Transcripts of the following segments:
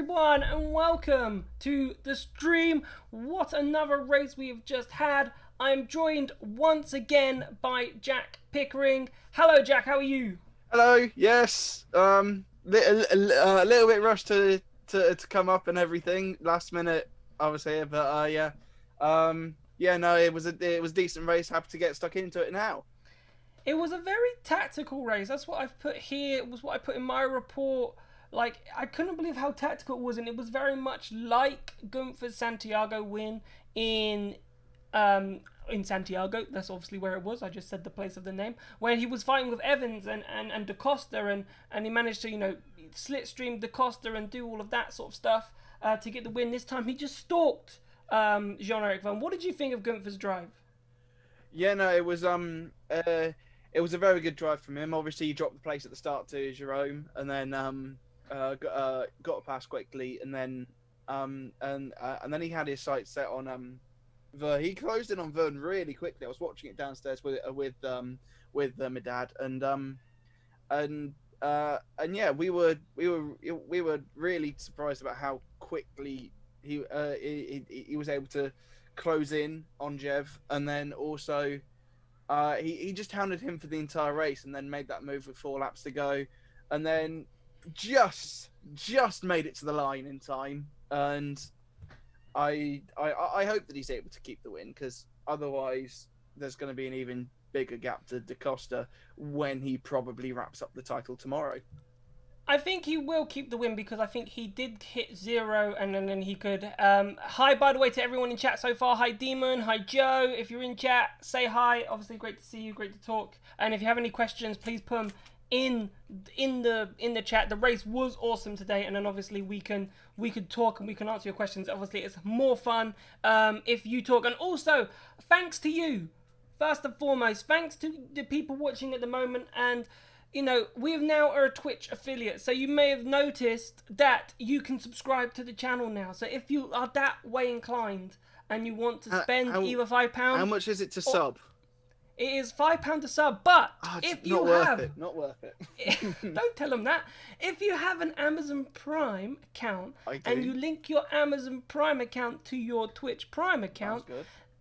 everyone, and welcome to the stream. What another race we have just had. I'm joined once again by Jack Pickering. Hello, Jack. How are you? Hello. Yes. A little bit rushed to come up and everything. Last minute, I was here, but yeah. Yeah. No, it was a decent race. Happy to get stuck into it now. It was a very tactical race. That's what I've put here. It was what I put in my report. Like, I couldn't believe how tactical it was, and it was very much like Gunther's Santiago win in in Santiago. That's obviously where it was. I just said the place of the name, where he was fighting with Evans and Da Costa, and he managed to slipstream Da Costa and do all of that sort of stuff to get the win. This time he just stalked Jean-Eric Vergne. What did you think of Gunther's drive? Yeah. No, it was a very good drive from him. Obviously, he dropped the place at the start to Jerome, and then got a pass quickly, and then he had his sights set on Ver. He closed in on Vern really quickly. I was watching it downstairs with my dad, and yeah, we were really surprised about how quickly he was able to close in on Jev, and then also he just hounded him for the entire race, and then made that move with 4 laps to go, and then just made it to the line in time, and I hope that he's able to keep the win, because otherwise there's going to be an even bigger gap to Da Costa when he probably wraps up the title tomorrow. I think he will keep the win because I think he did hit 0 and then he could. Hi, by the way, to everyone in chat so far. Hi, Demon. Hi, Joe. If you're in chat, say hi. Obviously, great to see you. Great to talk. And if you have any questions, please put them in the chat. The race was awesome today, and then obviously we can talk and we can answer your questions. Obviously, it's more fun if you talk. And also, thanks to you, first and foremost. Thanks to the people watching at the moment, and we now are a Twitch affiliate, so you may have noticed that you can subscribe to the channel now. So if you are that way inclined and you want to spend either £5, how much is it to sub? It is £5 a sub, but if you have... Not worth it. Don't tell them that. If you have an Amazon Prime account and you link your Amazon Prime account to your Twitch Prime account,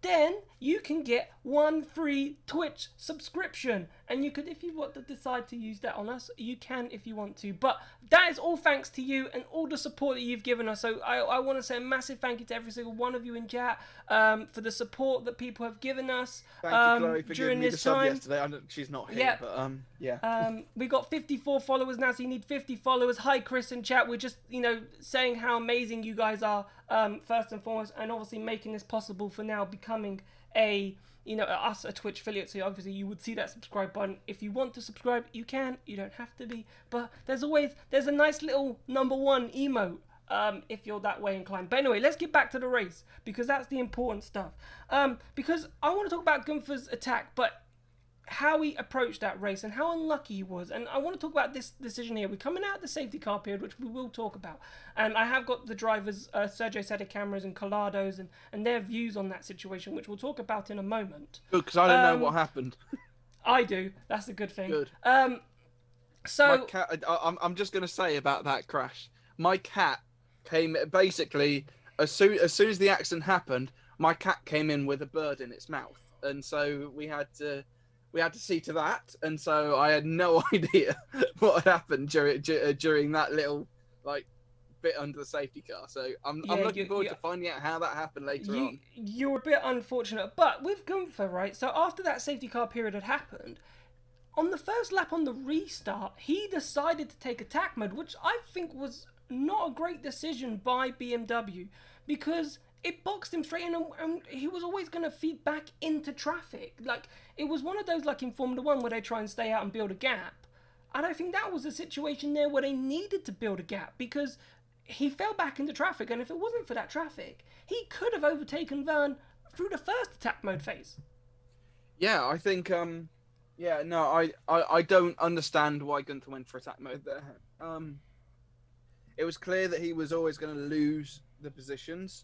then you can get 1 free Twitch subscription. And you could, if you want to decide to use that on us, you can if you want to. But that is all thanks to you and all the support that you've given us. So I want to say a massive thank you to every single one of you in chat for the support that people have given us Thank you, Chloe, for during giving me this the sub time. yesterday. She's not here, but yeah. We got 54 followers now, so you need 50 followers. Hi, Chris in chat. We're just, saying how amazing you guys are, first and foremost, and obviously making this possible for now becoming a Twitch affiliate. So obviously you would see that subscribe button. If you want to subscribe, you can. You don't have to be, but there's a nice little #1 emote if you're that way inclined. But anyway, let's get back to the race, because that's the important stuff. Because I want to talk about Gunther's attack, but how he approached that race and how unlucky he was. And I want to talk about this decision here. We're coming out of the safety car period, which we will talk about. And I have got the drivers, Sergio Cameras and Colados, and their views on that situation, which we'll talk about in a moment. Good, because I don't know what happened. I do. That's a good thing. Good. So my cat, I'm just going to say about that crash. My cat came, basically, as soon as the accident happened, my cat came in with a bird in its mouth. And so we had to see to that, and so I had no idea what had happened during that little bit under the safety car. So I'm looking forward to finding out how that happened later on. You're a bit unfortunate, but with Gunther, right? So after that safety car period had happened, on the first lap on the restart, he decided to take attack mode, which I think was not a great decision by BMW, because it boxed him straight in, and he was always going to feed back into traffic. It was one of those, like in Formula 1, where they try and stay out and build a gap. And I think that was a situation there where they needed to build a gap, because he fell back into traffic, and if it wasn't for that traffic, he could have overtaken Vergne through the first attack mode phase. Yeah, I think, I don't understand why Gunther went for attack mode there. It was clear that he was always going to lose the positions,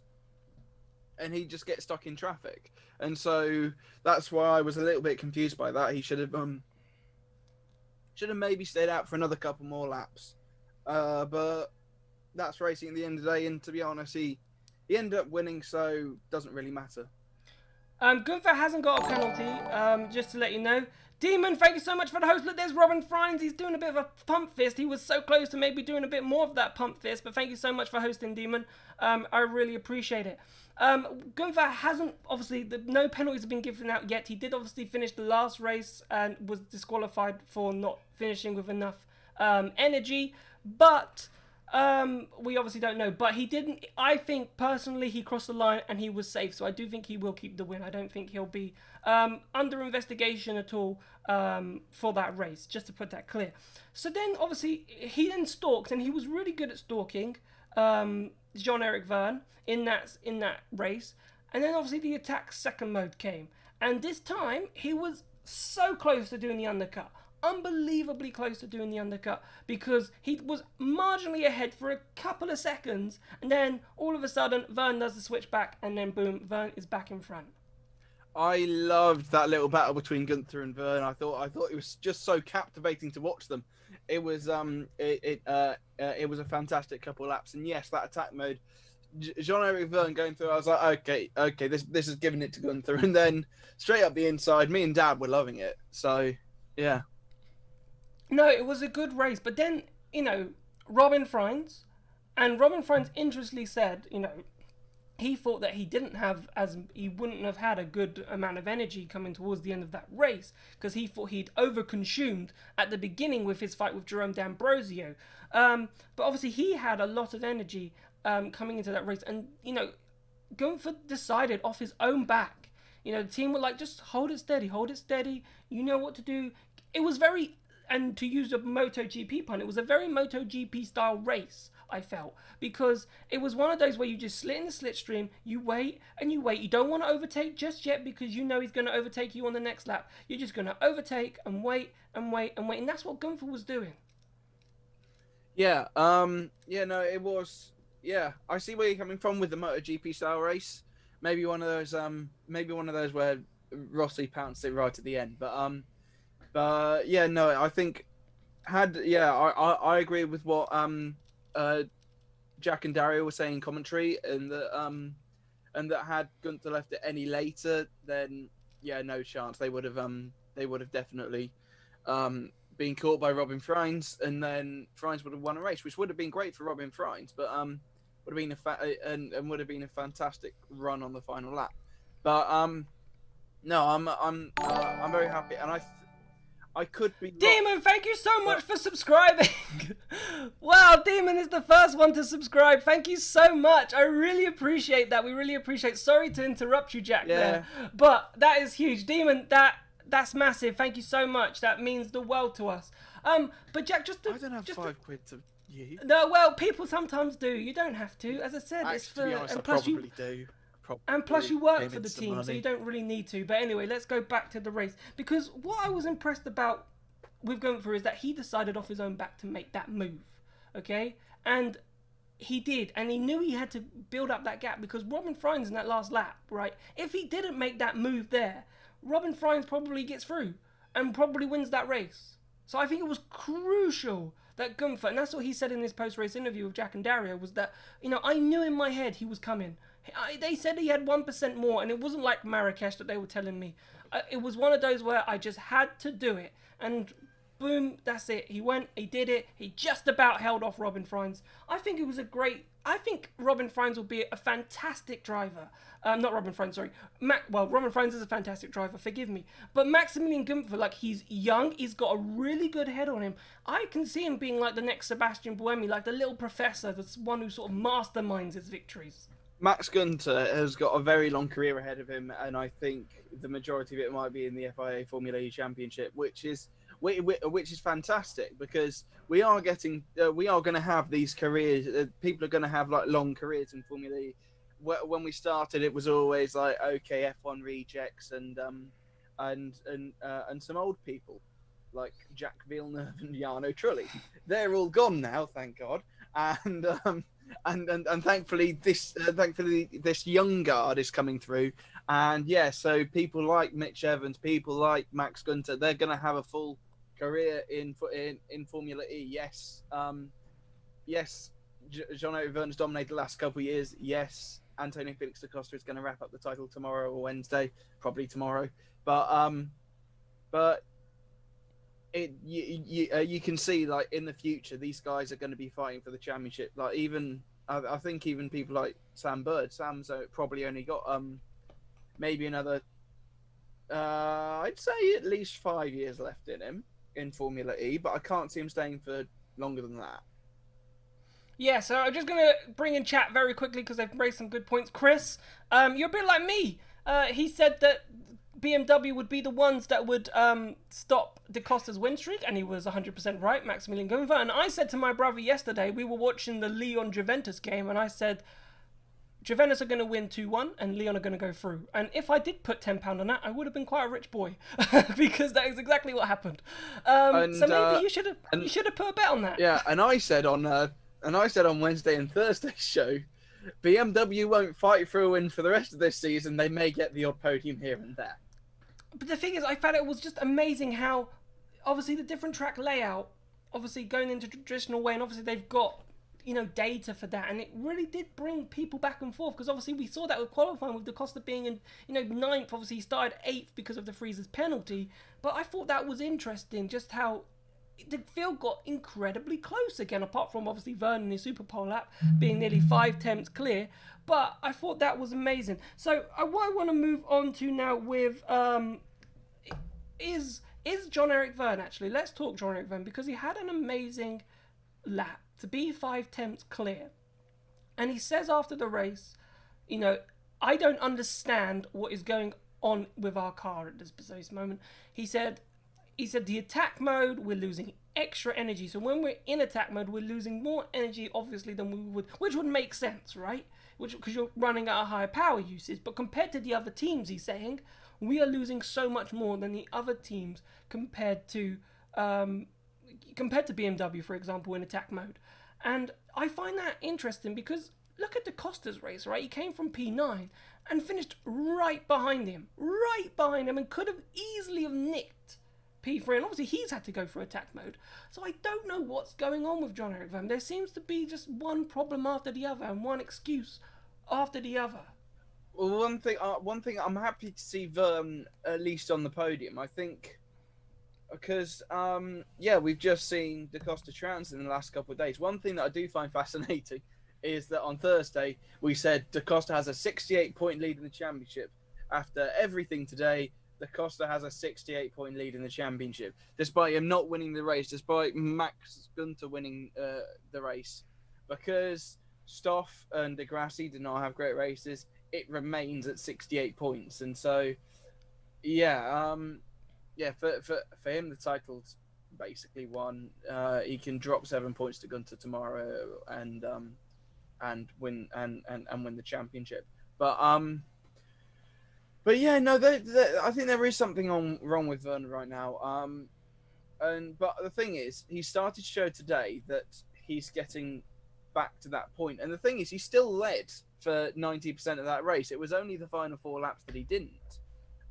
and he just gets stuck in traffic, and so that's why I was a little bit confused by that. He should have maybe stayed out for another couple more laps, but that's racing at the end of the day. And to be honest, he ended up winning, so doesn't really matter. Gunther hasn't got a penalty, just to let you know. Demon, thank you so much for the host. Look, there's Robin Frijns. He's doing a bit of a pump fist. He was so close to maybe doing a bit more of that pump fist, but thank you so much for hosting, Demon. I really appreciate it. Gunther hasn't, obviously, no penalties have been given out yet. He did obviously finish the last race and was disqualified for not finishing with enough energy, but we obviously don't know. But he didn't, I think personally he crossed the line and he was safe, so I do think he will keep the win. I don't think he'll be under investigation at all for that race, just to put that clear. So then obviously he then stalked, and he was really good at stalking Jean-Eric Verne in that race. And then obviously the attack second mode came, and this time he was so close to doing the undercut, unbelievably close to doing the undercut, because he was marginally ahead for a couple of seconds, and then all of a sudden Verne does the switch back, and then boom, Verne is back in front. I loved that little battle between Gunther and Verne. I thought it was just so captivating to watch them. It was it was a fantastic couple of laps, and yes, that attack mode, Jean-Eric Verne going through, I was like, okay, this is giving it to Gunther, and then straight up the inside, me and Dad were loving it. So yeah. No, it was a good race, but then, Robin Frijns interestingly said, he thought that he wouldn't have had a good amount of energy coming towards the end of that race, because he thought he'd overconsumed at the beginning with his fight with Jerome D'Ambrosio. But obviously he had a lot of energy coming into that race, and, Gunther decided off his own back. The team were like, just hold it steady, you know what to do. It was very, and to use a MotoGP pun, it was a very MotoGP style race, I felt, because it was one of those where you just slit in the slipstream, you wait and you wait. You don't want to overtake just yet, because he's going to overtake you on the next lap. You're just going to overtake and wait and wait and wait, and that's what Gunther was doing. Yeah, it was. Yeah, I see where you're coming from with the MotoGP style race. Maybe one of those where Rossi pounced it right at the end, but yeah, no, I think I agree with what Jack and Dario were saying in commentary, and that had Gunther left it any later, then yeah, no chance. They would have definitely been caught by Robin Frijns, and then Frijns would have won a race, which would have been great for Robin Frijns, but would have been a fantastic run on the final lap. But no, I'm very happy, and I could be Demon, thank you so much for subscribing. Wow, Demon is the first one to subscribe. Thank you so much. I really appreciate that. We really appreciate. Sorry to interrupt you, Jack, there, but that is huge. Demon, that's massive. Thank you so much. That means the world to us. But Jack, I don't have £5 to you. No, well, people sometimes do. You don't have to. As I said, it's for. To be honest, and I plus probably do. And plus you work for the team, so you don't really need to. But anyway, let's go back to the race. Because what I was impressed about with Gunther is that he decided off his own back to make that move. Okay? And he did. And he knew he had to build up that gap, because Robin Frijns in that last lap, right? If he didn't make that move there, Robin Frijns probably gets through and probably wins that race. So I think it was crucial that Gunther, and that's what he said in his post-race interview with Jack and Dario, was that, I knew in my head he was coming. They said he had 1% more, and it wasn't like Marrakesh that they were telling me. It was one of those where I just had to do it, and boom, that's it. He went, he did it. He just about held off Robin Frijns. I think it was I think Robin Frijns will be a fantastic driver. Not Robin Frijns, sorry. Robin Frijns is a fantastic driver, forgive me. But Maximilian Gunther, he's young, he's got a really good head on him. I can see him being like the next Sebastian Buemi, like the little professor, the one who sort of masterminds his victories. Max Gunther has got a very long career ahead of him, and I think the majority of it might be in the FIA Formula E Championship, which is fantastic, because we are going to have these careers. People are going to have long careers in Formula E. When we started, it was always like, okay, F1 rejects and some old people like Jack Villeneuve and Jarno Trulli. They're all gone now, thank God. And thankfully this young guard is coming through, and yeah, so people like Mitch Evans, people like Max Gunther, they're going to have a full career in Formula E. Yes, John Eric Verner's dominated the last couple of years. Yes, Antonio Felix da Costa is going to wrap up the title tomorrow or Wednesday, probably tomorrow. But you can see, like, in the future, these guys are going to be fighting for the championship. Like, even I think even people like Sam Bird. Sam's probably only got maybe another I'd say at least 5 years left in him in Formula E, but I can't see him staying for longer than that. Yeah, so I'm just going to bring in chat very quickly because they've raised some good points. Chris, you're a bit like me. He said that BMW would be the ones that would stop Da Costa's win streak, and he was 100% right, Maximilian Gunther. And I said to my brother yesterday, we were watching the Lyon-Juventus game, and I said, Juventus are going to win 2-1 and Lyon are going to go through. And if I did put £10 on that, I would have been quite a rich boy because that is exactly what happened. So maybe you should have put a bet on that. Yeah, and I said on Wednesday and Thursday's show, BMW won't fight for a win for the rest of this season. They may get the odd podium here and there. But the thing is, I found it was just amazing how, obviously, the different track layout, obviously going into traditional way, and obviously they've got, data for that, and it really did bring people back and forth, because obviously we saw that with qualifying, with Da Costa being in, ninth. Obviously he started 8th because of the freezer's penalty, but I thought that was interesting, just how the field got incredibly close again, apart from obviously Vernon in his Super Pole lap being nearly 5 tenths clear, but I thought that was amazing. So what I want to move on to now with is John Eric Vernon. Actually, let's talk John Eric Vernon, because he had an amazing lap to be 5 tenths clear, and he says after the race, I don't understand what is going on with our car at this precise moment. He said the attack mode, we're losing extra energy. So when we're in attack mode, we're losing more energy, obviously, than we would, which would make sense, right? Because you're running at a higher power usage. But compared to the other teams, he's saying, we are losing so much more than the other teams compared to BMW, for example, in attack mode. And I find that interesting because look at Da Costa's race, right? He came from P9 and finished right behind him, and could have easily have nicked P3, and obviously he's had to go through attack mode. So I don't know what's going on with John Eric Vernon. There seems to be just one problem after the other and one excuse after the other. Well, one thing I'm happy to see Vernon at least on the podium. I think because we've just seen Da Costa trounced in the last couple of days. One thing that I do find fascinating is that on Thursday we said Da Costa has a 68-point lead in the championship. After everything today, Da Costa has a 68-point lead in the championship, despite him not winning the race, despite Max Gunther winning the race. Because Stoff and De Grassi did not have great races, it remains at 68 points. And so, for him, the title's basically won. He can drop 7 points to Gunther tomorrow and win the championship. But yeah, no, I think there is something wrong with Vernon right now. But the thing is, he started to show today that he's getting back to that point. And the thing is, he still led for 90% of that race. It was only the final 4 laps that he didn't.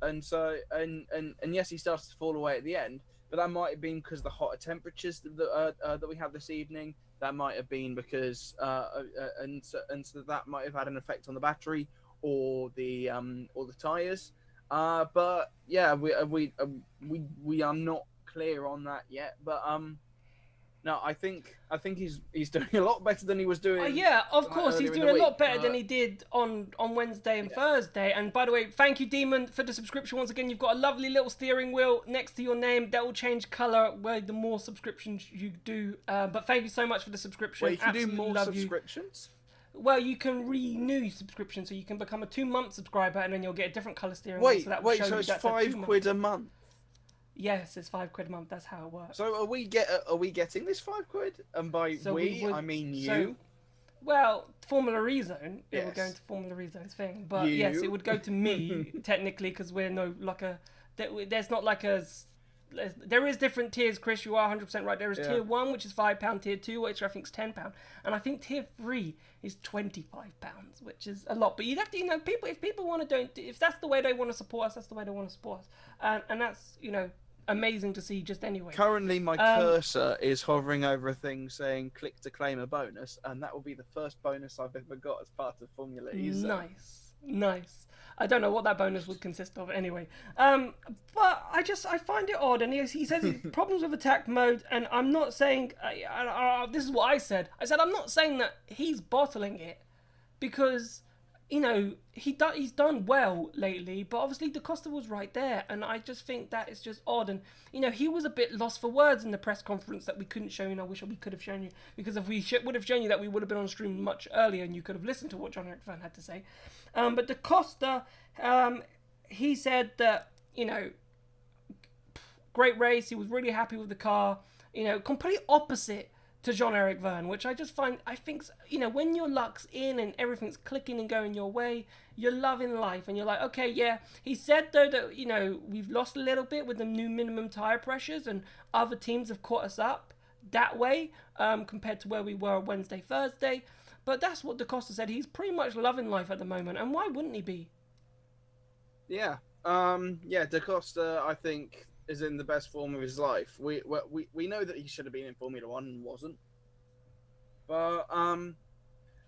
And so, and yes, he started to fall away at the end. But that might have been because of the hotter temperatures that we had this evening. That might have been because, and so that might have had an effect on the battery or the tires. But yeah, we are not clear on that yet. But no, I think he's doing a lot better than he was doing. Yeah, of course, he's doing a lot better than he did on Wednesday and Thursday. And by the way, thank you, Demon, for the subscription. Once again, you've got a lovely little steering wheel next to your name that will change colour where the more subscriptions you do. But thank you so much for the subscription. Wait, you can do more subscriptions? Well, you can renew subscription, so you can become a 2-month subscriber, and then you'll get a different colour steering wheel. So it's £5 a month. Yes, it's £5 a month. That's how it works. So are we getting this £5? And by I mean you. So, well, Formula E-Zone. Yes. It would go into Formula E-Zone's thing, but yes, it would go to me technically because we're there's not like a. There is different tiers, Chris. You are 100% right. There is tier 1, which is £5. Tier 2, which I think is £10, and I think tier 3 is £25, which is a lot. But you'd have to, if people want to if that's the way they want to support us, that's the way they want to support us, and that's amazing to see just anyway. Currently, my cursor is hovering over a thing saying "click to claim a bonus," and that will be the first bonus I've ever got as part of Formula E. Nice. I don't know what that bonus would consist of anyway. But I find it odd, and he says he's problems with attack mode, and I'm not saying this is what I said. I said I'm not saying that he's bottling it, because he's done well lately, but obviously Da Costa was right there, and I just think that is just odd. And he was a bit lost for words in the press conference that we couldn't show you. I wish we could have shown you, because if we would have shown you that, we would have been on stream much earlier, and you could have listened to what John Eric Van had to say. But Da Costa, he said that great race. He was really happy with the car. Complete opposite to Jean-Eric Verne, which I think, when your luck's in and everything's clicking and going your way, you're loving life, and you're like, okay, yeah. He said, though, that, we've lost a little bit with the new minimum tyre pressures, and other teams have caught us up that way, compared to where we were Wednesday, Thursday. But that's what Da Costa said. He's pretty much loving life at the moment, and why wouldn't he be? Yeah. Da Costa, I think, is in the best form of his life. We know that he should have been in Formula One and wasn't. But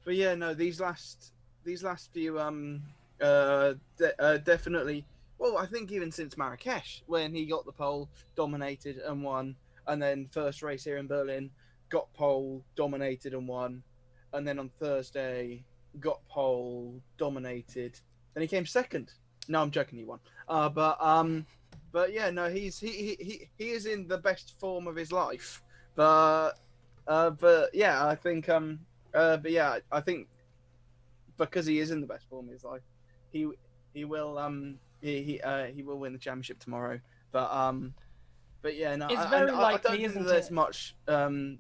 yeah, no, these last few definitely. Well, I think even since Marrakesh, when he got the pole, dominated and won, and then first race here in Berlin, got pole, dominated and won, and then on Thursday got pole, dominated, then he came second. No, I'm joking, he won. But yeah, no, he is in the best form of his life. But yeah, I think I think because he is in the best form of his life, he will win the championship tomorrow. But yeah, no, it's very likely, I don't isn't think there's it? much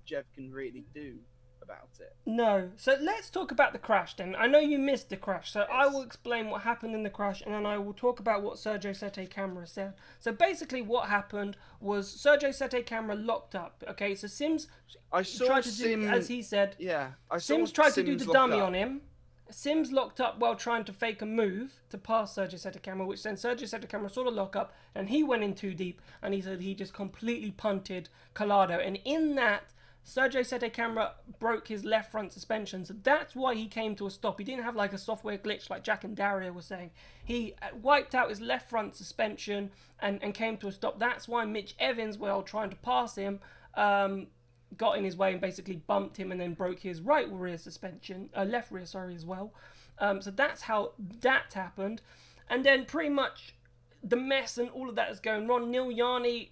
Jeff can really do about it. No. So let's talk about the crash then. I know you missed the crash, so Yes. I will explain what happened in the crash, and then I will talk about what Sergio Sette Camera said. So basically what happened was Sergio Sette Camera locked up. Okay, so Sims tried to do, as he said, Sims tried to do the dummy on him. Sims locked up while trying to fake a move to pass Sergio Sette Camera, which then Sergio Sette Camera saw the lock up, and he went in too deep, and he said he just completely punted Collado, and in that, Sergio Sette Camera broke his left front suspension, so that's why he came to a stop. He didn't have like a software glitch like Jack and Dario were saying. He wiped out his left front suspension and came to a stop. That's why Mitch Evans, while trying to pass him, got in his way and basically bumped him and then broke his right rear suspension, left rear, sorry, as well. So that's how that happened. And then pretty much the mess and all of that is going wrong. Neil Yarni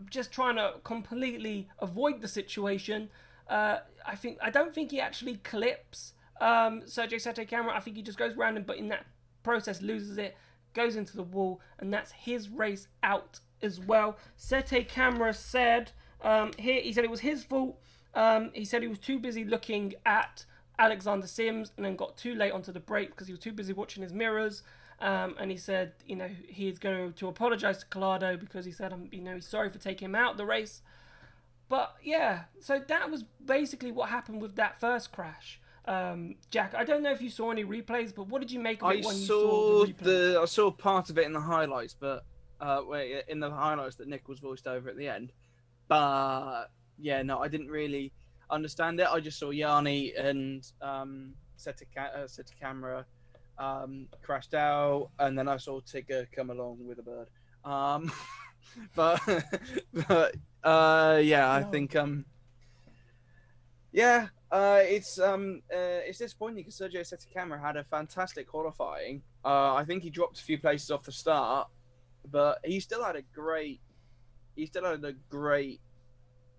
just trying to completely avoid the situation. I don't think he actually clips Sergio Sette Camera. I think he just goes around him, but in that process loses it, goes into the wall, and that's his race out as well. Sette Camera said he said it was his fault. He said he was too busy looking at Alexander Sims and then got too late onto the brake because he was too busy watching his mirrors. And he said, he's going to apologise to Collado because he said, he's sorry for taking him out of the race. But yeah, so that was basically what happened with that first crash. Jack, I don't know if you saw any replays, but what did you make of it when you saw the replays? I saw part of it in the highlights, but in the highlights that Nick was voiced over at the end. But yeah, no, I didn't really understand it. I just saw Yarni and Sette Camera crashed out, and then I saw Tigger come along with a bird. I think it's disappointing because Sergio Sette Camera had a fantastic qualifying. I think he dropped a few places off the start, but he still had a great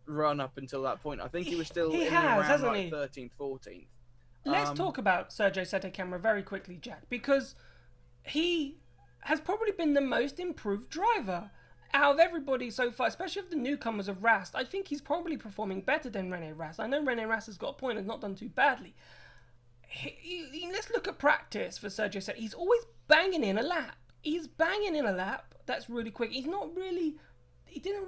run up until that point. I think he was still around like 13th, 14th. Let's talk about Sergio Sette Camera very quickly, Jack, because he has probably been the most improved driver out of everybody so far, especially of the newcomers of Rast. I think he's probably performing better than Rene Rast. I know Rene Rast has got a point and not done too badly. Let's look at practice for Sergio Sette. He's always banging in a lap. That's really quick. He didn't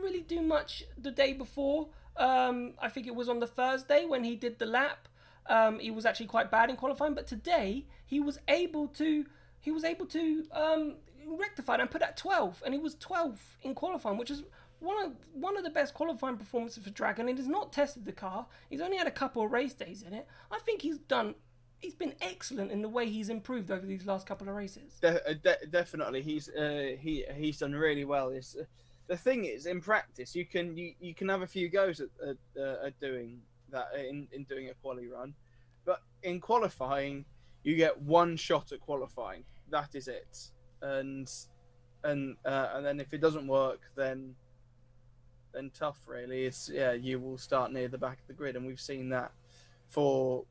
really do much the day before. I think it was on the Thursday when he did the lap. He was actually quite bad in qualifying, but today he was able to rectify it and put at 12th, and he was 12th in qualifying, which is one of the best qualifying performances for Dragon, and he's not tested the car. He's only had a couple of race days in it. I think he's been excellent in the way he's improved over these last couple of races. Definitely, he's done really well. The thing is, in practice, you can have a few goes at doing that in doing a quali run, but in qualifying, you get one shot at qualifying. That is it, and then if it doesn't work, then tough. Really, you will start near the back of the grid, and we've seen that for.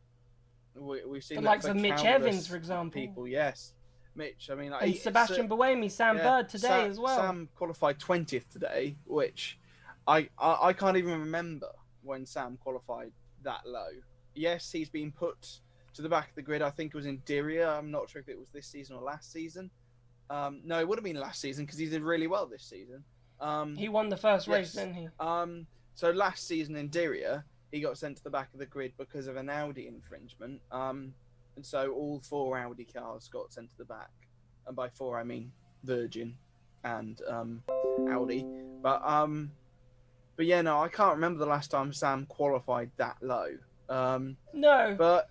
We've seen the that likes for of Mitch Evans, for example. People, yes, Mitch. I mean, like, and Sebastian Buemi, Sam Bird today as well. Sam qualified 20th today, which I can't even remember when Sam qualified that low. Yes, he's been put to the back of the grid. I think it was in Diriyah. I'm not sure if it was this season or last season. No, it would have been last season because he did really well this season. He won the first race, didn't he? So last season in Diriyah, he got sent to the back of the grid because of an Audi infringement. And so all 4 Audi cars got sent to the back. And by 4, I mean Virgin and Audi. But yeah, no, I can't remember the last time Sam qualified that low. No. But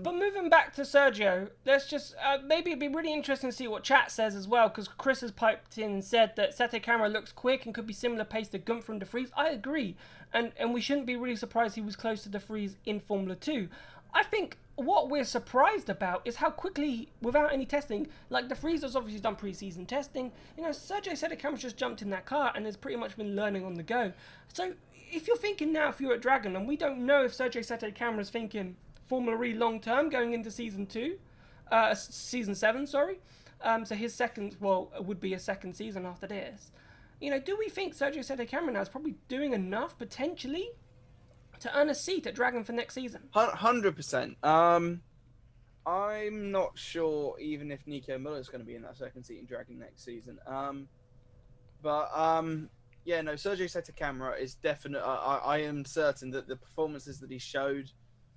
moving back to Sergio, let's just maybe it'd be really interesting to see what chat says as well, because Chris has piped in and said that Sette Camera looks quick and could be similar pace to Gunther and De Vries. I agree, and we shouldn't be really surprised he was close to De Vries in Formula 2. I think what we're surprised about is how quickly, without any testing, like De Vries has obviously done pre-season testing. You know, Sergio Sette Camera's just jumped in that car and has pretty much been learning on the go. So if you're thinking now, if you're at Dragon, and we don't know if Sergio Sette Camera's thinking Formula E long term going into season 7, sorry. So his second, would be a second season after this. You know, do we think Sergio Sette Camera now is probably doing enough potentially to earn a seat at Dragon for next season? 100%. I'm not sure even if Nico Muller's going to be in that second seat in Dragon next season. Yeah, no, Sergio Sette Camera is definite. I am certain that the performances that he showed,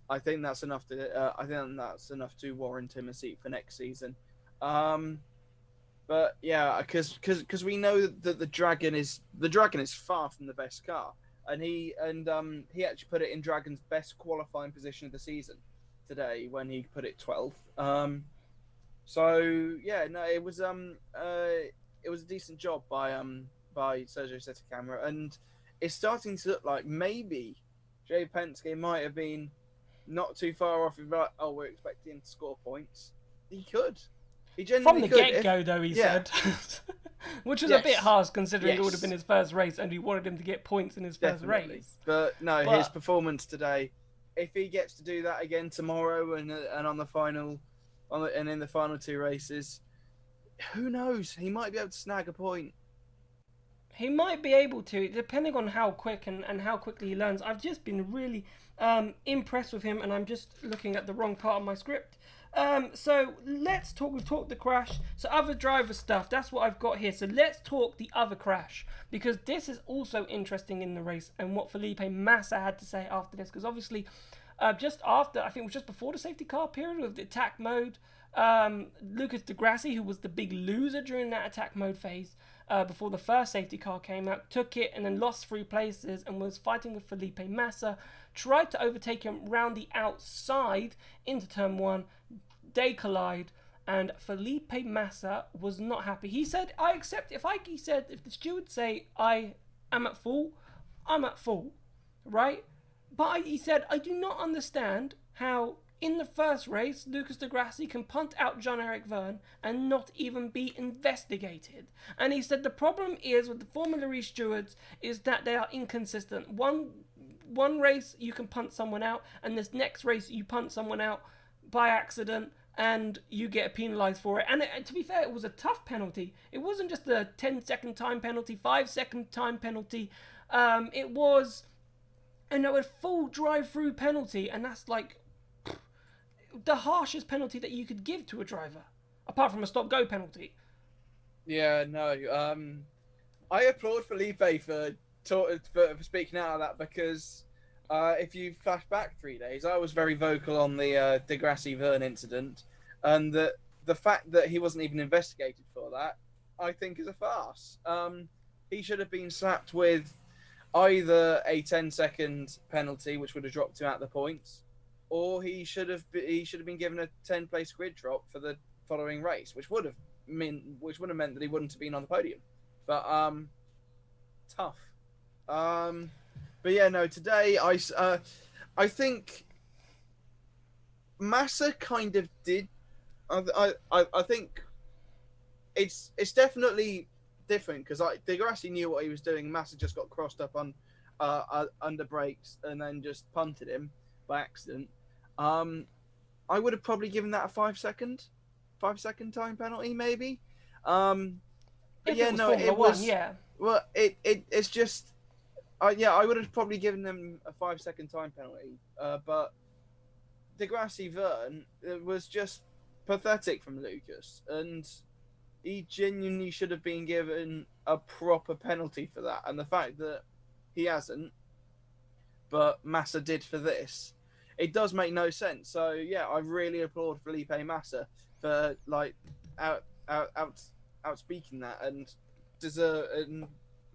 I think that's enough to warrant him a seat for next season. But yeah, because we know that the Dragon is far from the best car, and he actually put it in Dragon's best qualifying position of the season today when he put it 12th. So yeah, no, it was a decent job by Sergio Sette Camera, and it's starting to look like maybe Jay Penske might have been not too far off. Oh, we're expecting him to score points. He could. He genuinely from the get-go, though, he said. Which is a bit harsh, considering it would have been his first race, and we wanted him to get points in his first race. But no, his performance today, if he gets to do that again tomorrow and on the final, and in the final 2 races, who knows? He might be able to snag a point. He might be able to, depending on how quick and how quickly he learns. I've just been really impressed with him, and I'm just looking at the wrong part of my script. So let's talk. We've talked the crash. So other driver stuff. That's what I've got here. So let's talk the other crash, because this is also interesting in the race and what Felipe Massa had to say after this. Because obviously, just after, I think it was just before the safety car period with the attack mode, Lucas Di Grassi, who was the big loser during that attack mode phase, before the first safety car came out, took it and then lost 3 places and was fighting with Felipe Massa, tried to overtake him round the outside into turn 1. They collide, and Felipe Massa was not happy. He said, I accept, if the stewards say I am at fault, I'm at fault, right? But he said, I do not understand how in the first race, Lucas Di Grassi can punt out Jean-Eric Vergne and not even be investigated. And he said the problem is with the Formula E stewards is that they are inconsistent. One race you can punt someone out, and this next race you punt someone out by accident and you get penalised for it. And to be fair, it was a tough penalty. It wasn't just a 10-second time penalty, 5-second time penalty. It was a full drive-through penalty, and that's like the harshest penalty that you could give to a driver, apart from a stop-go penalty. Yeah, no. I applaud Felipe for speaking out of that, because if you flash back 3 days, I was very vocal on the Di Grassi Vergne incident, and the fact that he wasn't even investigated for that, I think, is a farce. he should have been slapped with either a 10-second penalty, which would have dropped him out the points, or he should have been given a 10-place grid drop for the following race, which would have meant that he wouldn't have been on the podium. But tough. But yeah, no. Today, I think Massa kind of did. I think it's definitely different because Di Grassi knew what he was doing. Massa just got crossed up on under brakes and then just punted him by accident. I would have probably given that a 5-second time penalty, maybe. But yeah, no, it was. Yeah. Well, it's just. Yeah, I would have probably given them a 5-second time penalty. But Di Grassi Verne, it was just pathetic from Lucas, and he genuinely should have been given a proper penalty for that. And the fact that he hasn't, but Massa did for this, it does make no sense. So yeah, I really applaud Felipe Massa for outspeaking that and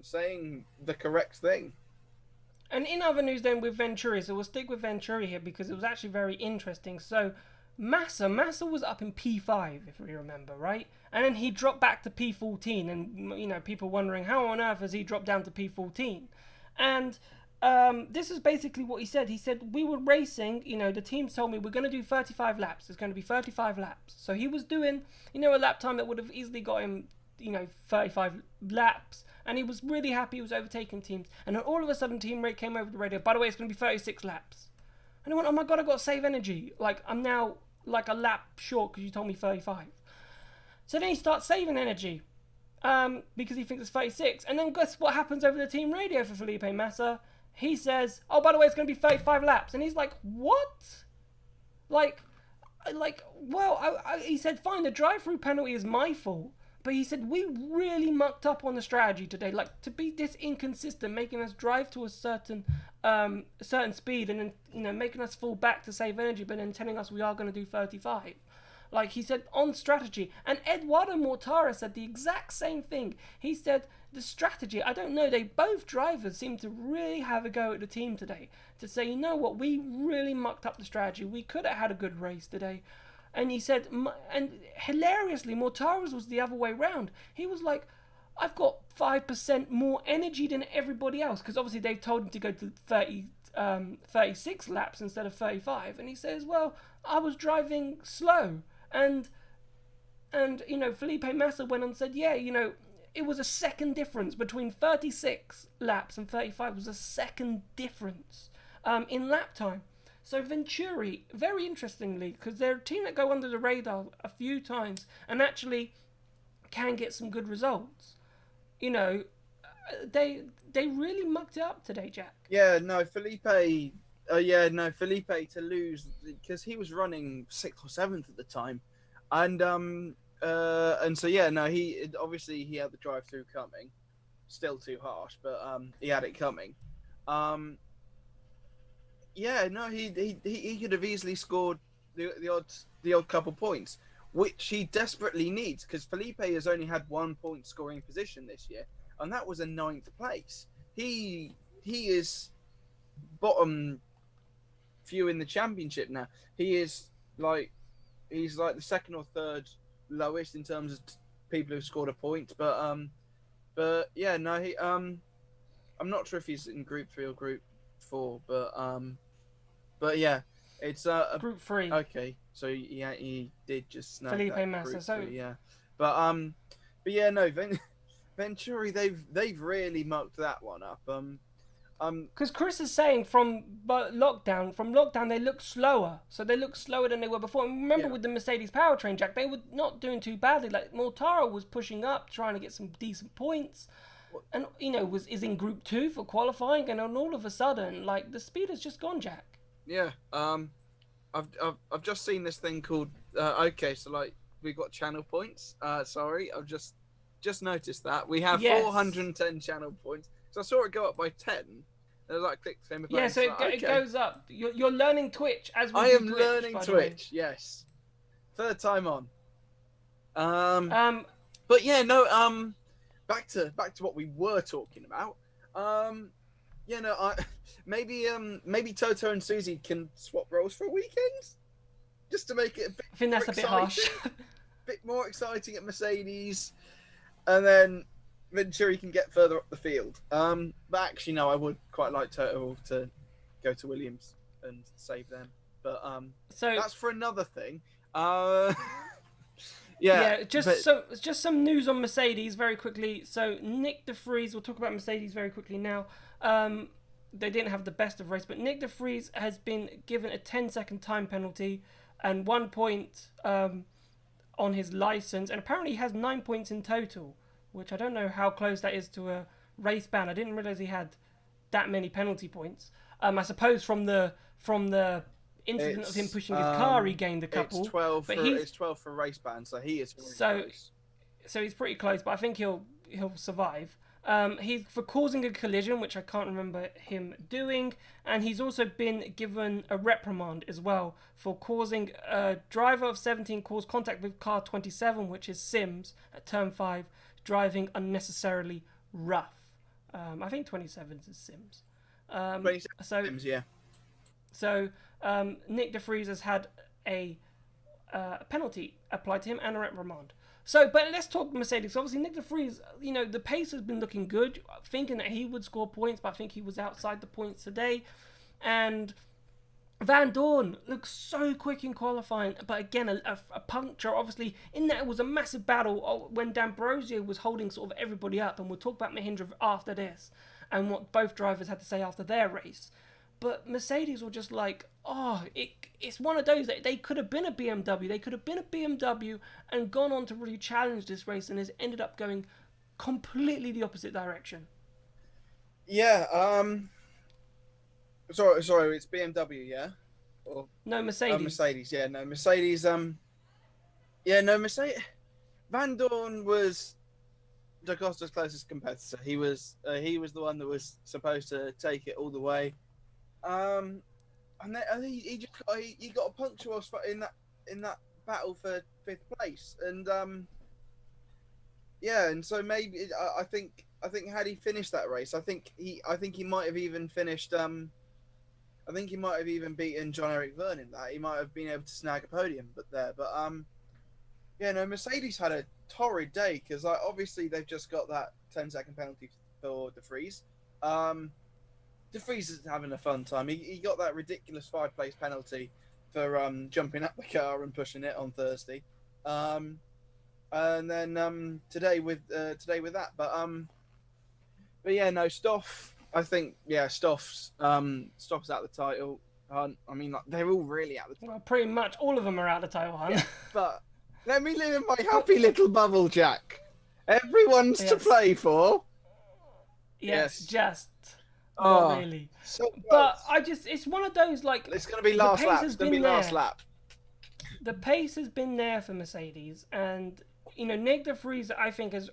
saying the correct thing. And in other news then with Venturi, so we'll stick with Venturi here because it was actually very interesting. So Massa was up in P5, if we remember, right? And then he dropped back to P14, and you know, people wondering how on earth has he dropped down to P14? And this is basically what he said. He said, we were racing, you know, the teams told me we're going to do 35 laps. There's going to be 35 laps. So he was doing, you know, a lap time that would have easily got him, you know, 35 laps. And he was really happy he was overtaking teams. And then all of a sudden, Team Rate came over the radio. By the way, it's going to be 36 laps. And he went, oh my God, I've got to save energy. Like, I'm now like a lap short because you told me 35. So then he starts saving energy because he thinks it's 36. And then guess what happens over the team radio for Felipe Massa? He says, oh, by the way, it's going to be 35 laps. And he's like, what? Well, he said, fine, the drive-through penalty is my fault. But he said, we really mucked up on the strategy today. Like, to be this inconsistent, making us drive to a certain speed and then, you know, making us fall back to save energy, but then telling us we are going to do 35. Like, he said, on strategy. And Eduardo Mortara said the exact same thing. He said, the strategy, I don't know, both drivers seem to really have a go at the team today. To say, you know what, we really mucked up the strategy. We could have had a good race today. And he said, and hilariously, Mortara's was the other way round. He was like, I've got 5% more energy than everybody else. Because obviously they've told him to go to 36 laps instead of 35. And he says, well, I was driving slow. And you know, Felipe Massa went on and said, yeah, you know, it was a second difference between 36 laps and 35 was a second difference in lap time. So Venturi, very interestingly, because they're a team that go under the radar a few times and actually can get some good results. You know, they really mucked it up today, Jack. Yeah, no, Felipe to lose because he was running 6th or 7th at the time, and so yeah, no, he obviously he had the drive-through coming, still too harsh, but he had it coming. Yeah, no, he could have easily scored the odd couple points, which he desperately needs because Felipe has only had 1 point scoring position this year, and that was a 9th place. He is bottom few in the championship now. He's like the 2nd or 3rd lowest in terms of people who've scored a point. But yeah, no, I'm not sure if he's in Group 3 or Group 4, but yeah, it's Group 3. Okay, so yeah, he did just snap Felipe Massa. So 3, yeah, but yeah, no, Venturi, they've really mucked that one up. Because Chris is saying from lockdown they look slower. So they look slower than they were before. And remember with the Mercedes powertrain, Jack, they were not doing too badly. Like Mortara was pushing up, trying to get some decent points. And, you know, is in Group 2 for qualifying. And then all of a sudden, like, the speed has just gone, Jack. Yeah. I've just seen this thing called, okay, so, like, we've got channel points. Sorry, I've just noticed that. We have 410 channel points. So I saw it go up by 10. And I clicked the same. Yeah, so it goes up. You're learning Twitch as we I do am Twitch, learning Twitch, yes. 3rd time on. But yeah, no, back to what we were talking about. Maybe Toto and Susie can swap roles for a weekend, just to make it a bit I think that's a bit harsh. bit more exciting at Mercedes, and then Venturi can get further up the field. But actually, no, I would quite like Toto to go to Williams and save them. But so that's for another thing. Just some news on Mercedes very quickly. So Nick de Vries, we'll talk about Mercedes very quickly now. They didn't have the best of race, but Nick de Vries has been given a 10-second time penalty and 1 point on his license, and apparently he has 9 points in total, which I don't know how close that is to a race ban. I didn't realize he had that many penalty points. I suppose from the incident of him pushing his car, he gained a couple. It's 12 for a race ban, so he is close. So he's pretty close, but I think he'll survive. He's for causing a collision, which I can't remember him doing, and he's also been given a reprimand as well for causing a driver of 17 cause contact with car 27, which is Sims at turn 5, driving unnecessarily rough. I think 27 is Sims. 27 Sims, yeah. So Nick de Vries has had a penalty applied to him and a reprimand. So, but let's talk Mercedes. Obviously, Nick de Vries, the pace has been looking good, thinking that he would score points, but I think he was outside the points today. And Van Dorn looks so quick in qualifying, but again, a puncture. Obviously, in that it was a massive battle when D'Ambrosio was holding sort of everybody up, and we'll talk about Mahindra after this and what both drivers had to say after their race. But Mercedes were just like, it's one of those that they could have been a BMW. They could have been a BMW and gone on to really challenge this race, and has ended up going completely the opposite direction. Yeah. Sorry, it's BMW, yeah? No, Mercedes. Mercedes, yeah. No, Mercedes. Mercedes. Van Dorn was Da Costa's closest competitor. He was the one that was supposed to take it all the way. And then he got a puncture in that battle for 5th place, and and so maybe I think had he finished that race, I think he might have even finished. I think he might have even beaten John-Eric Verne in that. He might have been able to snag a podium, but Mercedes had a torrid day because obviously they've just got that 10-second penalty for de Vries. De Vries is having a fun time. He got that ridiculous 5-place penalty for jumping up the car and pushing it on Thursday, and then today with that. But yeah, no, Stoff. I think Stoff's out the title hunt. I mean, they're all really out the title. Well, pretty much all of them are out the title hunt. Yeah, but let me live in my happy little bubble, Jack. Everyone's to play for. Yes. Just. Not really. So but it's one of those, like, it's going to be last lap. It's going to be last lap. The pace has been there for Mercedes, and Nick de Vries, I think, as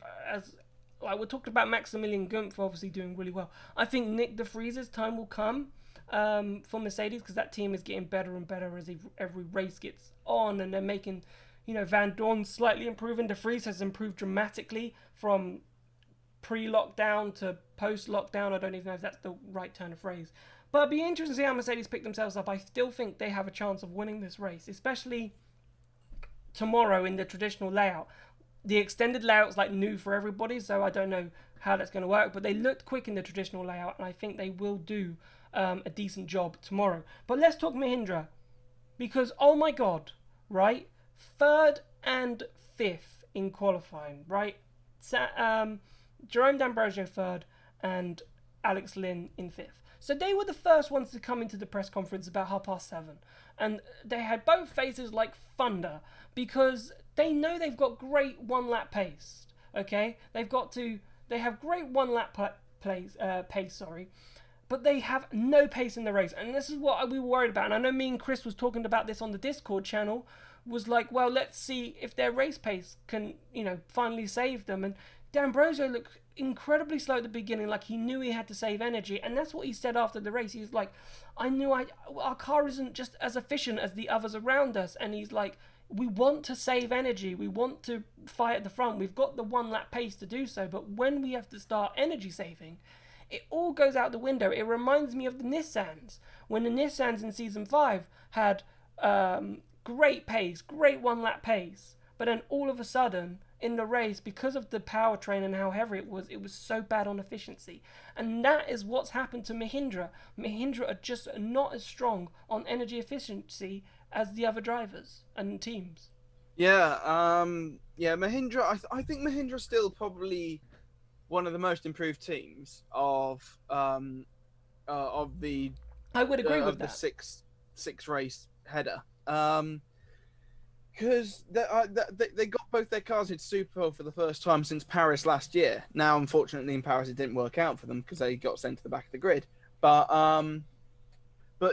like we talked about Maximilian Gunther obviously doing really well. I think Nick de Vries' time will come for Mercedes, because that team is getting better and better as every race gets on, and they're making, Van Dorn slightly improving. De Vries has improved dramatically from pre-lockdown to post-lockdown. I don't even know if that's the right turn of phrase. But it'd be interesting to see how Mercedes pick themselves up. I still think they have a chance of winning this race, especially tomorrow in the traditional layout. The extended layout's like new for everybody, so I don't know how that's going to work. But they looked quick in the traditional layout, and I think they will do a decent job tomorrow. But let's talk Mahindra, because, oh my God, right? 3rd and 5th in qualifying, right? Jerome D'Ambrosio 3rd and Alex Lynn in 5th. So they were the first ones to come into the press conference about 7:30. And they had both faces like thunder, because they know they've got great one-lap pace, okay? They have great one-lap pace, but they have no pace in the race. And this is what we were worried about. And I know me and Chris was talking about this on the Discord channel, was like, well, let's see if their race pace can, finally save them. And D'Ambrosio looked incredibly slow at the beginning, like he knew he had to save energy, and that's what he said after the race. He's like, I knew our car isn't just as efficient as the others around us, and he's like, we want to save energy. We want to fight at the front. We've got the 1 lap pace to do so. But when we have to start energy saving, it all goes out the window. It reminds me of the Nissans. When the Nissans in season 5 had great pace, great 1 lap pace. But then all of a sudden, in the race, because of the powertrain and how heavy it was so bad on efficiency. And that is what's happened to Mahindra. Mahindra are just not as strong on energy efficiency as the other drivers and teams. Yeah, Mahindra. I think Mahindra's still probably one of the most improved teams of the. I would agree with of that. The six race header. Because they got both their cars into Superpole for the first time since Paris last year. Now, unfortunately, in Paris it didn't work out for them because they got sent to the back of the grid. But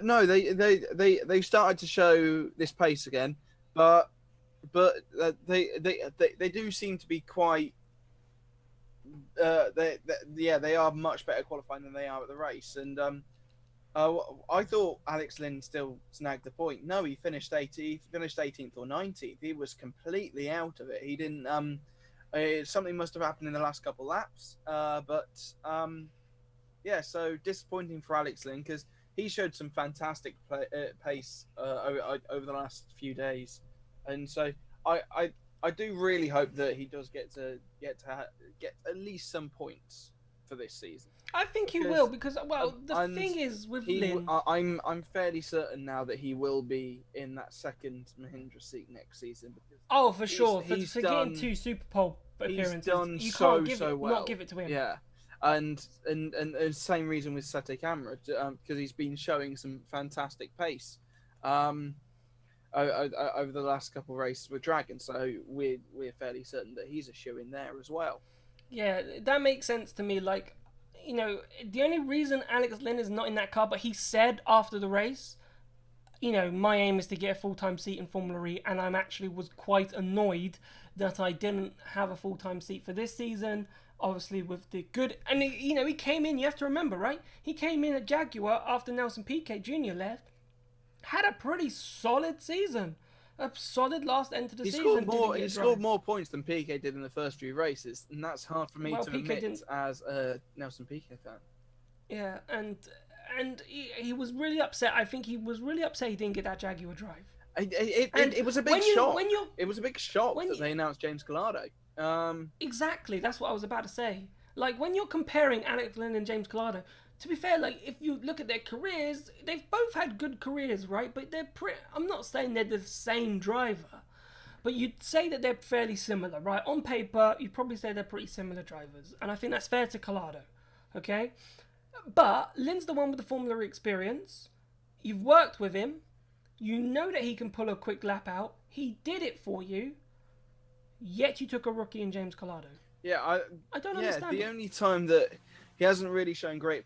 no, they started to show this pace again. But they do seem to be quite. They are much better qualifying than they are at the race. And I thought Alex Lynn still snagged the point. No, he finished 18th or 19th. He was completely out of it. He didn't. Something must have happened in the last couple laps. So disappointing for Alex Lynn because he showed some fantastic pace over the last few days, and so I do really hope that he does get at least some points for this season. I think he will because the thing is with Lynn, I'm fairly certain now that he will be in that second Mahindra seat next season. For sure. For getting 2 Superpole appearances, you can't not give it to him. Yeah, and same reason with Sete Camara because he's been showing some fantastic pace over the last couple of races with Dragon. So we're fairly certain that he's a shoe in there as well. Yeah, that makes sense to me. Like, you know, the only reason Alex Lynn is not in that car, but he said after the race, you know, my aim is to get a full-time seat in Formula E, and I'm actually was quite annoyed that I didn't have a full-time seat for this season. Obviously, with the good, and he came in. You have to remember, right? He came in at Jaguar after Nelson Piquet Jr. left, had a pretty solid season. A solid last end to the season. He scored more points than Piquet did in the first few races, and that's hard for me to admit as a Nelson Piquet fan. Yeah, and he was really upset. I think he was really upset he didn't get that Jaguar drive. It was a big shock. It was a big shock that they announced James Collado. Exactly, that's what I was about to say. Like, when you're comparing Alex Lynn and James Collado, to be fair, like, if you look at their careers, they've both had good careers, right? But I'm not saying they're the same driver, but you'd say that they're fairly similar, right? On paper, you'd probably say they're pretty similar drivers, and I think that's fair to Collado, okay? But Lynn's the one with the Formula E experience. You've worked with him. You know that he can pull a quick lap out. He did it for you, yet you took a rookie in James Collado. Yeah, I don't understand. The only time that he hasn't really shown great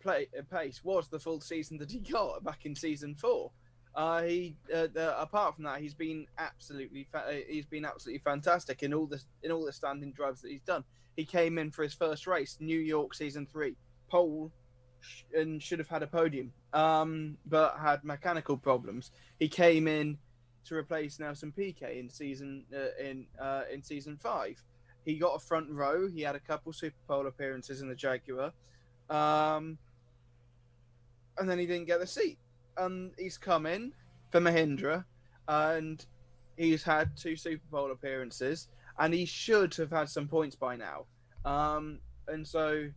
pace was the full season that he got back in season 4. Apart from that, he's been absolutely fantastic in all the standing drives that he's done. He came in for his first race, New York season 3, pole, and should have had a podium, but had mechanical problems. He came in to replace Nelson Piquet in season 5. He got a front row. He had a couple Superpole appearances in the Jaguar. And then he didn't get the seat. He's come in for Mahindra, and he's had 2 Superpole appearances, and he should have had some points by now. And so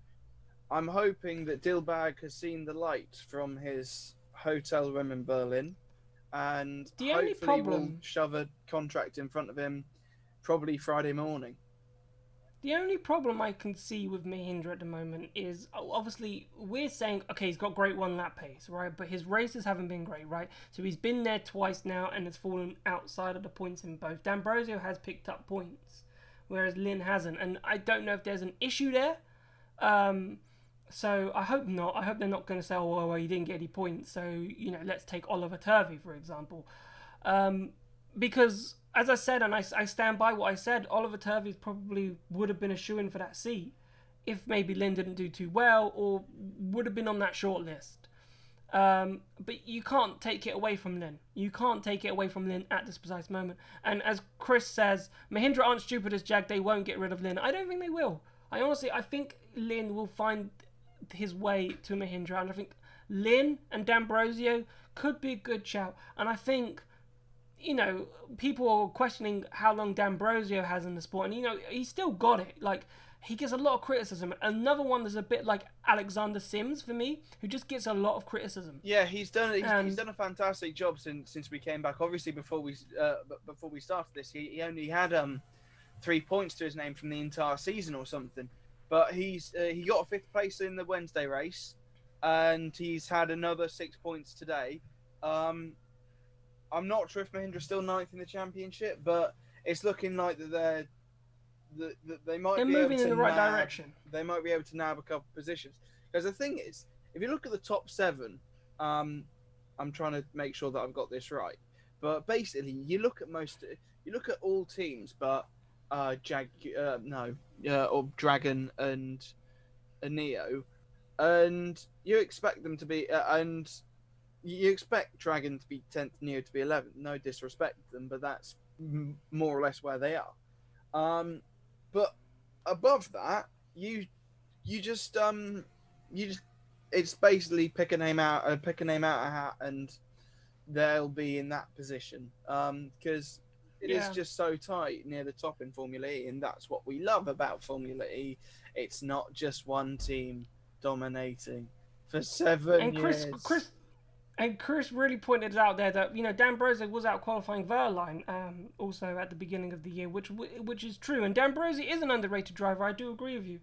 I'm hoping that Dilbag has seen the light from his hotel room in Berlin, and hopefully will shove a contract in front of him probably Friday morning. The only problem I can see with Mahindra at the moment is, obviously, we're saying, okay, he's got great 1-lap pace, right? But his races haven't been great, right? So he's been there twice now and has fallen outside of the points in both. D'Ambrosio has picked up points, whereas Lynn hasn't. And I don't know if there's an issue there. So I hope not. I hope they're not going to say, oh, well, he didn't get any points. So, let's take Oliver Turvey, for example. Because, as I said, and I stand by what I said, Oliver Turvey probably would have been a shoo-in for that seat if maybe Lynn didn't do too well or would have been on that short list. But you can't take it away from Lin. You can't take it away from Lin at this precise moment. And as Chris says, Mahindra aren't stupid as Jag. They won't get rid of Lin. I don't think they will. I think Lin will find his way to Mahindra, and I think Lin and D'Ambrosio could be a good shout. And I think, people are questioning how long D'Ambrosio has in the sport, and he's still got it. Like, he gets a lot of criticism. Another one that's a bit like Alexander Sims for me, who just gets a lot of criticism. Yeah, he's done a fantastic job since we came back. Obviously, before we started this, he only had 3 points to his name from the entire season or something. But he got 5th place in the Wednesday race, and he's had another 6 points today. I'm not sure if Mahindra's still 9th in the championship, but it's looking like that they might be moving able to in the right direction. They might be able to nab a couple of positions. Because the thing is, if you look at the top 7, I'm trying to make sure that I've got this right. But basically, you look at all teams, but or Dragon and Neo, and you expect them to be and you expect Dragon to be 10th, Neo to be 11th. No disrespect to them, but that's more or less where they are. But above that, you just it's basically pick a name out a hat, and they'll be in that position. Because it is just so tight near the top in Formula E, and that's what we love about Formula E. It's not just one team dominating for 7 years. Chris really pointed out there that D'Ambrosio was out qualifying Verline also at the beginning of the year, which is true. And D'Ambrosio is an underrated driver. I do agree with you.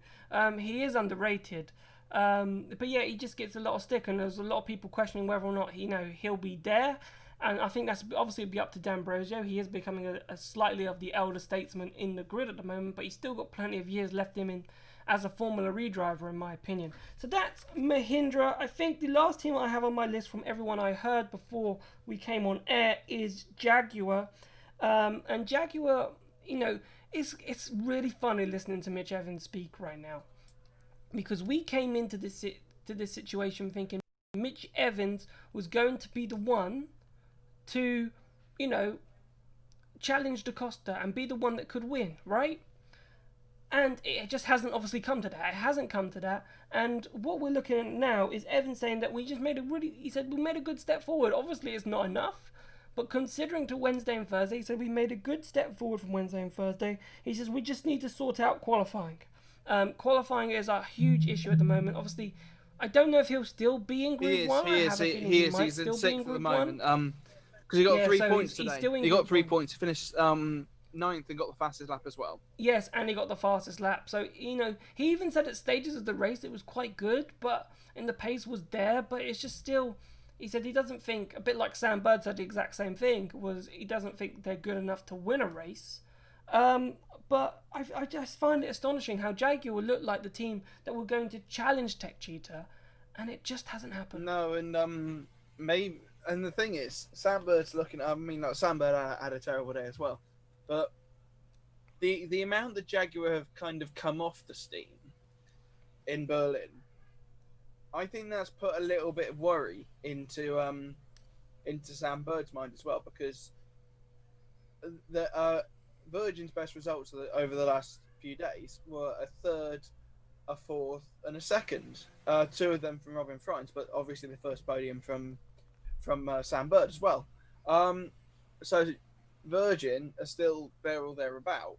He is underrated, but yeah, he just gets a lot of stick, and there's a lot of people questioning whether or not he'll be there. And I think that's obviously be up to D'Ambrosio. He is becoming a slightly of the elder statesman in the grid at the moment, but he's still got plenty of years left him in as a Formula E driver, in my opinion. So that's Mahindra. I think the last team I have on my list from everyone I heard before we came on air is Jaguar. And Jaguar, it's really funny listening to Mitch Evans speak right now, because we came into this situation thinking Mitch Evans was going to be the one to, challenge Da Costa and be the one that could win, right? And it just hasn't obviously come to that. It hasn't come to that. And what we're looking at now is Evan saying that we made a good step forward. Obviously, it's not enough. But considering to Wednesday and Thursday, he said we made a good step forward from Wednesday and Thursday. He says we just need to sort out qualifying. Qualifying is a huge issue at the moment. Obviously, I don't know if he'll still be in Group 1. He is. He's in 6th at the moment. Because he got 3 points today. He got 3 points. He finished 9th and got the fastest lap as well. Yes, and he got the fastest lap. So, he even said at stages of the race it was quite good, and the pace was there, but it's just still, he said he doesn't think, a bit like Sam Bird said the exact same thing, was he doesn't think they're good enough to win a race. But I just find it astonishing how Jaguar looked like the team that were going to challenge Tech Cheetah, and it just hasn't happened. No, and maybe, and the thing is, Sam Bird's looking, Sam Bird had a terrible day as well. But the amount that Jaguar have kind of come off the steam in Berlin, I think that's put a little bit of worry into Sam Bird's mind as well, because the Virgin's best results over the last few days were a 3rd, a 4th, and a 2nd. 2 of them from Robin Frijns, but obviously the first podium from Sam Bird as well. So Virgin are still there or thereabout,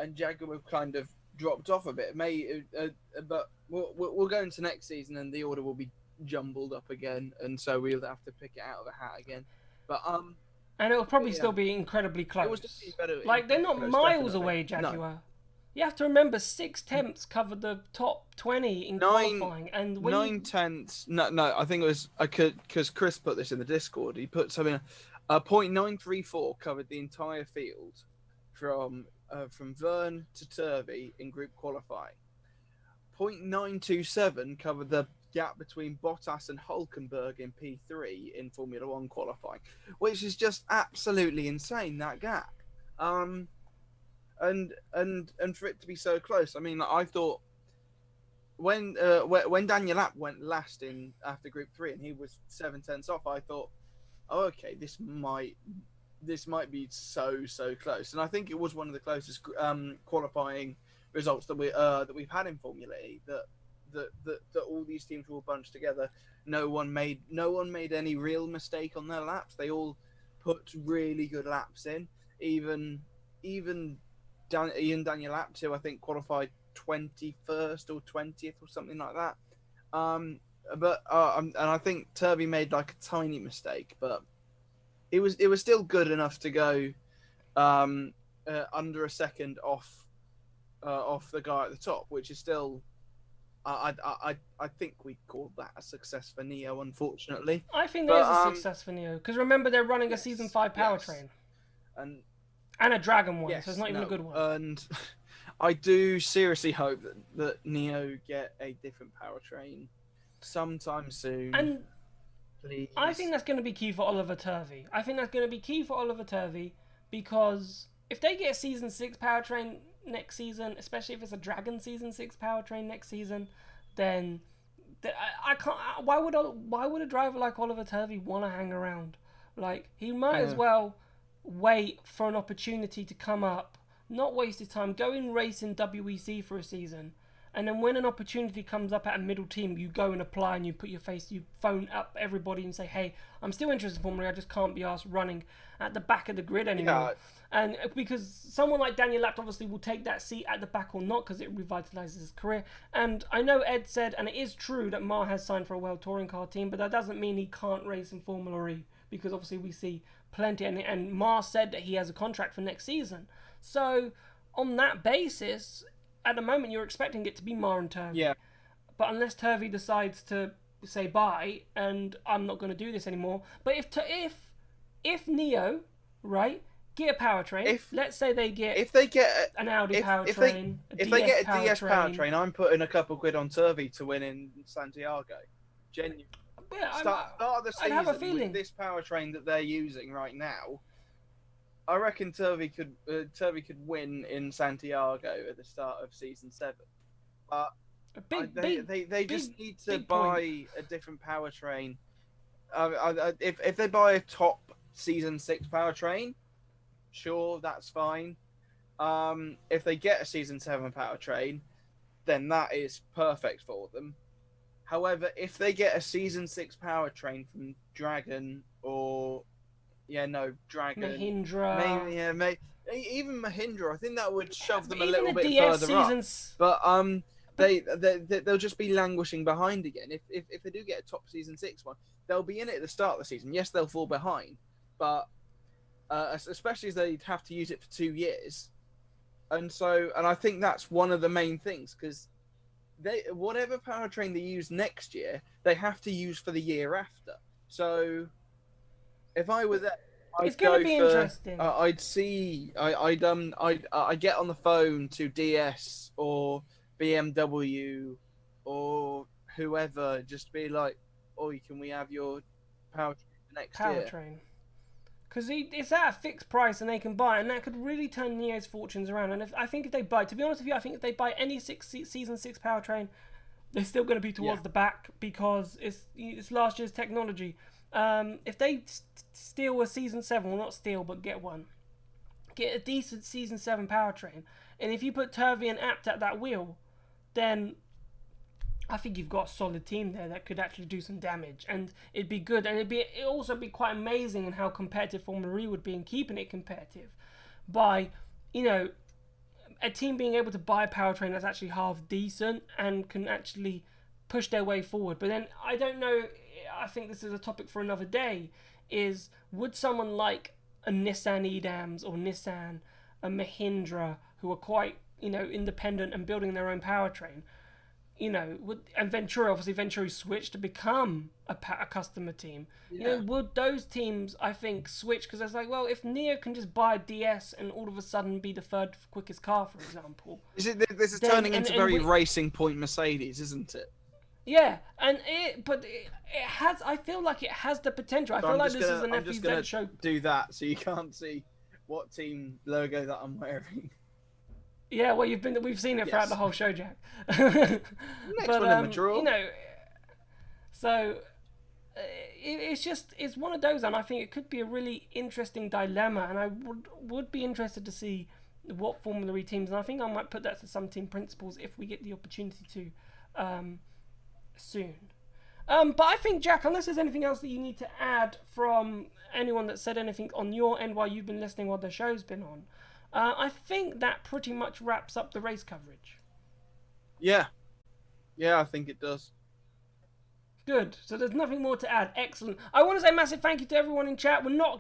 and Jaguar have kind of dropped off a bit. But we'll go into next season, and the order will be jumbled up again, and so we'll have to pick it out of a hat again. But and it'll probably still be incredibly close. Like, they're not miles away, Jaguar. No. You have to remember 6 tenths covered the top 20 in qualifying, and 9 tenths. No, I think it was because Chris put this in the Discord. He put something. 0.934 covered the entire field from Vern to Turvey in group qualifying. 0.927 covered the gap between Bottas and Hulkenberg in P3 in Formula 1 qualifying, which is just absolutely insane, that gap. And for it to be so close, I thought when Daniel Abt went last in after Group 3 and he was 7/10 off, I thought, oh, okay, this might be so close, and I think it was one of the closest qualifying results that we've had in Formula E. That all these teams were all bunched together. No one made any real mistake on their laps. They all put really good laps in. Even Daniel Abt, who I think qualified 21st or 20th or something like that. And I think Turvey made like a tiny mistake, but it was still good enough to go under a second off the guy at the top, which is still I think we call that a success for Neo, unfortunately. I think there's a success for Neo, because remember they're running a Season 5 powertrain. And a Dragon one, so it's not even a good one. And I do seriously hope that Neo get a different powertrain sometime soon. And please. I think that's going to be key for Oliver Turvey. Because if they get a Season 6 powertrain next season, especially if it's a Dragon Season 6 powertrain next season, then I can't. Why would a driver like Oliver Turvey want to hang around? Like, he might as well wait for an opportunity to come up, not waste his time, go and race in WEC for a season, and then when an opportunity comes up at a middle team, you go and apply and you phone up everybody and say, hey, I'm still interested in Formula E, I just can't be asked running at the back of the grid anymore. Yeah. And because someone like Daniel Abt obviously will take that seat at the back or not, because it revitalizes his career. And I know Ed said, and it is true, that Ma has signed for a World Touring Car team, but that doesn't mean he can't race in Formula E, because obviously we see plenty, and Ma said that he has a contract for next season. So on that basis, at the moment you're expecting it to be Ma and Turvey. Yeah. But unless Turvey decides to say bye and I'm not going to do this anymore, but if Neo, right, get a powertrain, let's say they get an Audi powertrain, if they get a DS powertrain, I'm putting a couple quid on Turvey to win in Santiago. Genuinely. Yeah, start of the season, I'd have a feeling with this powertrain that they're using right now, I reckon Turvey could win in Santiago at the start of season 7. But they just need to buy a different powertrain. If they buy a top season 6 powertrain, sure, that's fine. If they get a season 7 powertrain, then that is perfect for them. However, if they get a Season 6 powertrain from Dragon or... Dragon... Mahindra... Maybe even Mahindra, I think that would shove them a little bit further up. But they'll just be languishing behind again. If they do get a top Season 6 one, they'll be in it at the start of the season. Yes, they'll fall behind, but especially as they'd have to use it for 2 years. And I think that's one of the main things, because... whatever powertrain they use next year, they have to use for the year after. So, if I were there, it's going to be interesting. I'd get on the phone to DS or BMW or whoever, just be like, "Oh, can we have your powertrain for next year?" Because it's at a fixed price and they can buy it, and that could really turn Neo's fortunes around. And I think if they buy, to be honest with you, I think if they buy any Season 6 powertrain, they're still going to be towards the back, because it's last year's technology. If they steal a Season 7, well, not steal, but get a decent Season 7 powertrain, and if you put Turvey and Abt at that wheel, then I think you've got a solid team there that could actually do some damage, and it'd be good, and it'd also be quite amazing in how competitive Formula E would be in keeping it competitive by, a team being able to buy a powertrain that's actually half decent and can actually push their way forward. But then I don't know, I think this is a topic for another day, is would someone like a Nissan Edams or Nissan, a Mahindra, who are quite, independent and building their own powertrain, and Ventura, obviously Venturi switched to become a customer team. Yeah. Would those teams, I think, switch? Because it's like, well, if Neo can just buy a DS and all of a sudden be the 3rd quickest car, for example. This is turning into very Racing Point Mercedes, isn't it? Yeah, but it has. I feel like it has the potential. I feel like this is an FEZ show. Do that so you can't see what team logo that I'm wearing. Yeah, well, we've seen it throughout the whole show, Jack. Next But one in the draw. you know, so it's one of those, and I think it could be a really interesting dilemma, and I would be interested to see what Formula E teams, and I think I might put that to some team principals if we get the opportunity to soon. But I think, Jack, unless there's anything else that you need to add from anyone that said anything on your end while you've been listening while the show's been on, I think that pretty much wraps up the race coverage. Yeah, I think it does. Good. So there's nothing more to add. Excellent. I want to say a massive thank you to everyone in chat. We're not